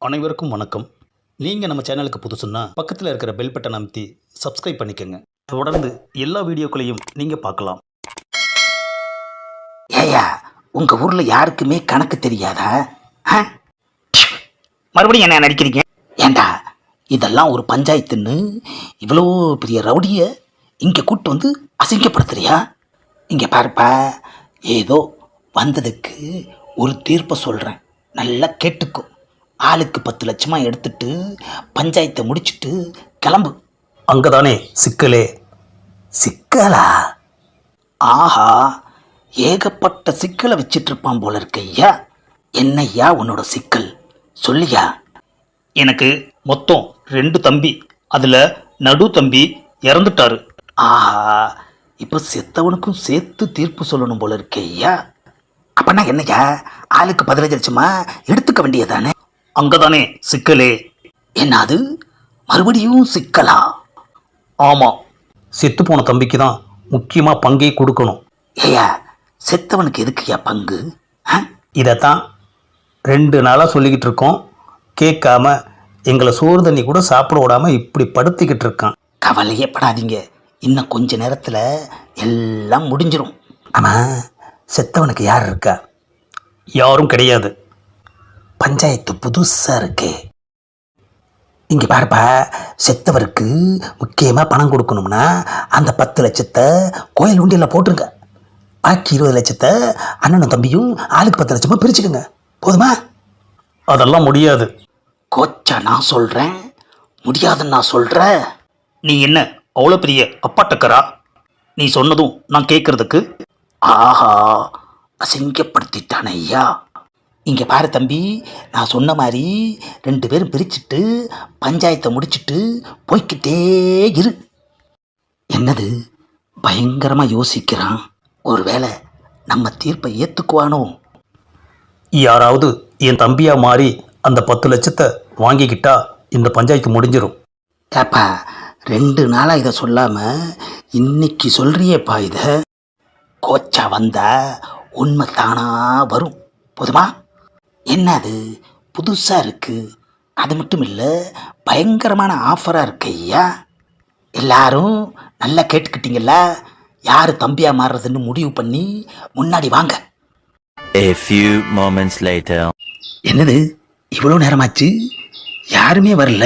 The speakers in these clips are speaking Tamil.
அனைவருக்கும் வணக்கம். நீங்கள் நம்ம சேனலுக்கு புதுசுன்னா பக்கத்தில் இருக்கிற பெல் பட்டன் அமைத்தி சப்ஸ்கிரைப் பண்ணிக்கோங்க. தொடர்ந்து எல்லா வீடியோக்களையும் நீங்கள் பார்க்கலாம். ஏயா உங்க ஊர்ல யாருக்குமே கணக்கு தெரியாதா? மறுபடியும் என்ன நடிக்கிறீங்க? ஏண்டா இதெல்லாம் ஒரு பஞ்சாயத்துன்னு இவ்வளோ பெரிய ரவுடிய இங்க கூட்டு வந்து அசிங்கப்படுத்துறியா? இங்க பாருப்பா, ஏதோ வந்ததுக்கு ஒரு தீர்ப்பை சொல்றேன், நல்லா கேட்டுக்கோ. ஆளுக்கு 10 லட்சமா எடுத்துட்டு பஞ்சாயத்தை முடிச்சுட்டு கிளம்பு. அங்கதானே சிக்கலே. சிக்கலா? ஆஹா, ஏகப்பட்ட சிக்கலை வச்சிட்டு இருப்பான் போல இருக்க ஐயா. என்னய்யா உன்னோட சிக்கல் சொல்லியா? எனக்கு மொத்தம் 2 தம்பி, அதில் நடு தம்பி இறந்துட்டாரு. ஆஹா, இப்போ செத்தவனுக்கும் சேர்த்து தீர்ப்பு சொல்லணும் போல இருக்கே ஐயா. அப்பனா என்னய்யா, ஆளுக்கு 15 லட்சமா எடுத்துக்க வேண்டியதானே? அங்கதானே சிக்கலே. என்னது, மறுபடியும் சிக்கலா? ஆமாம், செத்து போன தம்பிக்கு தான் முக்கியமாக பங்கை கொடுக்கணும். ஏயா, செத்தவனுக்கு எதுக்குயா பங்கு? இதைத்தான் 2 நாளாக சொல்லிக்கிட்டு இருக்கோம். கேட்காம எங்களை சோறு தண்ணி கூட சாப்பிட விடாமல் இப்படி படுத்திக்கிட்டு இருக்கான். கவலையே படாதீங்க, இன்னும் கொஞ்ச நேரத்தில் எல்லாம் முடிஞ்சிடும். ஆமாம், செத்தவனுக்கு யார் இருக்கா? யாரும் கிடையாது. பஞ்சாயத்து புதுசாக இருக்கே. இங்கே பாருப்பா, செத்தவருக்கு முக்கியமாக பணம் கொடுக்கணும்னா அந்த 10 லட்சத்தை கோயில் உண்டியில் போட்டுருங்க. பாக்கி 20 லட்சத்தை அண்ணனும் தம்பியும் ஆளுக்கு 10 லட்சமாக பிரிச்சுக்குங்க. போதுமா? அதெல்லாம் முடியாது. கோச்சா நான் சொல்கிறேன், முடியாதுன்னு நான் சொல்கிறேன். நீ என்ன அவ்வளோ பெரிய அப்பாட்டக்கரா? நீ சொன்னதும் நான் கேட்கறதுக்கு? ஆஹா, அசிங்கப்படுத்திட்டானே ஐயா. இங்கே பாரு தம்பி, நான் சொன்ன மாதிரி 2 பேரும் பிரிச்சுட்டு பஞ்சாயத்தை முடிச்சுட்டு போய்கிட்டே இரு. என்னது, பயங்கரமாக யோசிக்கிறான். ஒருவேளை நம்ம தீர்ப்பை ஏற்றுக்குவானோ? யாராவது என் தம்பியா மாறி அந்த 10 லட்சத்தை வாங்கிக்கிட்டா இந்த பஞ்சாயத்து முடிஞ்சிடும். ஏப்பா, 2 நாளாக இதை சொல்லாமல் இன்னைக்கு சொல்கிறியேப்பா இதை. கோச்சா வந்தா உண்மை தானா வரும். போதுமா? என்னது புதுசாக இருக்குது, அது மட்டும் இல்லை பயங்கரமான ஆஃபராக இருக்கு ஐயா. எல்லாரும் நல்லா கேட்டுக்கிட்டீங்களா? யார் தம்பியாக மாறுறதுன்னு முடிவு பண்ணி முன்னாடி வாங்க. A few moments later. என்னது இவ்வளோ நேரமாச்சு, யாருமே வரல?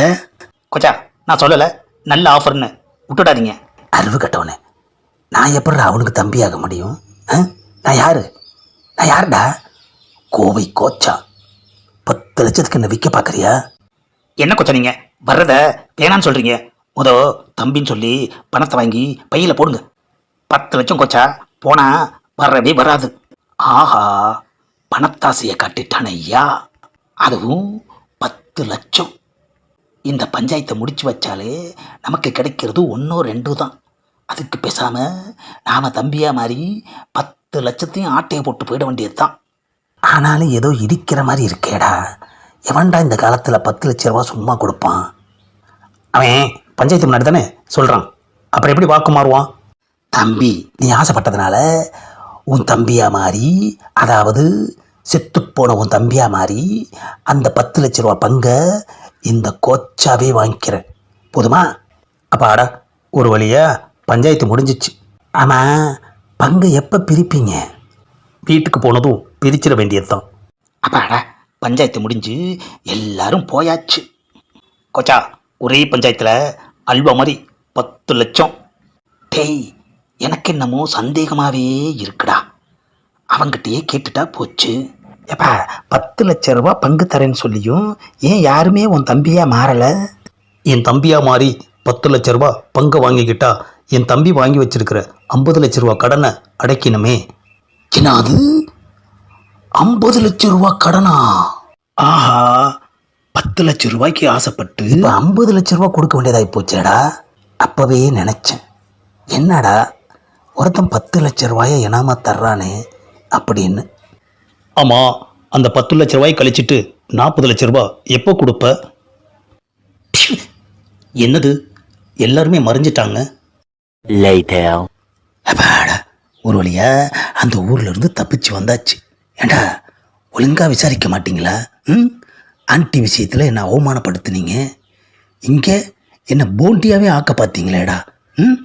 கொச்சா, நான் சொல்லலை நல்ல ஆஃபர்னு விட்டுடாதீங்க. அறிவு கட்டவனே, நான் எப்படி அவனுக்கு தம்பியாக முடியும்? நான் யாருடா? கோவை கோச்சா. 10 லட்சத்துக்கு என்ன விற்க பார்க்குறியா? என்ன கொச்சா நீங்கள் வர்றத வேணான்னு சொல்கிறீங்க? தம்பின்னு சொல்லி பணத்தை வாங்கி பையில் போடுங்க. 10 லட்சம் கொச்சா, போனால் வரவே வராது. ஆஹா, பணத்தாசையை காட்டிட்டான ஐயா. அதுவும் 10 லட்சம். இந்த பஞ்சாயத்தை முடிச்சு வச்சாலே நமக்கு கிடைக்கிறது 1 2 தான். அதுக்கு பேசாமல் நாம் தம்பியாக மாதிரி 10 லட்சத்தையும் ஆட்டையை போட்டு போயிட வேண்டியது தான். ஆனாலும் ஏதோ இடிக்கிற மாதிரி இருக்கேடா. எவன்டா இந்த காலத்தில் 10 லட்ச ரூபா சும்மா கொடுப்பான்? அவன் பஞ்சாயத்து முன்னாடி தானே சொல்கிறான், அப்புறம் எப்படி வாக்கு மாறுவான்? தம்பி, நீ ஆசைப்பட்டதுனால உன் தம்பியாக மாறி, அதாவது செத்துப்போன உன் தம்பியாக மாறி அந்த 10 லட்ச ரூபா பங்கை இந்த கோச்சாவே வாங்கிக்கிறேன். போதுமா? அப்பாடா, ஒரு வழியா பஞ்சாயத்து முடிஞ்சிச்சு. ஆமாம், பங்கு எப்போ பிரிப்பீங்க? வீட்டுக்கு போனதும் பிரிச்சிட வேண்டியது தான். அப்பாடா, பஞ்சாயத்து முடிஞ்சு எல்லாரும் போயாச்சு. கொச்சா, ஒரே பஞ்சாயத்தில் அல்வா மாதிரி 10 லட்சம். டேய், எனக்கு என்னமோ சந்தேகமாகவே இருக்குடா. அவங்கிட்டயே கேட்டுட்டா போச்சு. ஏப்பா, 10 லட்ச ரூபா பங்கு தரேன்னு சொல்லியும் ஏன் யாருமே உன் தம்பியாக மாறலை? என் தம்பியா மாறி 10 லட்ச ரூபா பங்கு வாங்கிக்கிட்டா என் தம்பி வாங்கி வச்சிருக்கிற 50 லட்ச ரூபா கடனை அடைக்கணுமே. என்னது, 50 லட்ச ரூபா கடனா? ஆஹா, 10 லட்ச ரூபாய்க்கு ஆசைப்பட்டு இப்போ 50 லட்ச ரூபா கொடுக்க வேண்டியதாகி போச்சேடா. அப்போவே நினச்சேன், என்னடா ஒருத்தன் 10 லட்ச ரூபாயை இனாமா தர்றானே அப்படின்னு. ஆமாம், அந்த 10 லட்ச ரூபாய் கழிச்சிட்டு 40 லட்ச ரூபா எப்போ கொடுப்ப? என்னது, எல்லாருமே மறைஞ்சிட்டாங்க. Later. அப்பாடா, ஒரு வழியா அந்த ஊர்ல இருந்து தப்பிச்சு வந்தாச்சு. ஏண்டா, ஒழுங்கா விசாரிக்க மாட்டீங்களா? ஆன்ட்டி விஷயத்தில் என்னை அவமானப்படுத்துனீங்க. இங்கே என்னை போண்டியாகவே ஆக்க பார்த்தீங்களேடா. ம்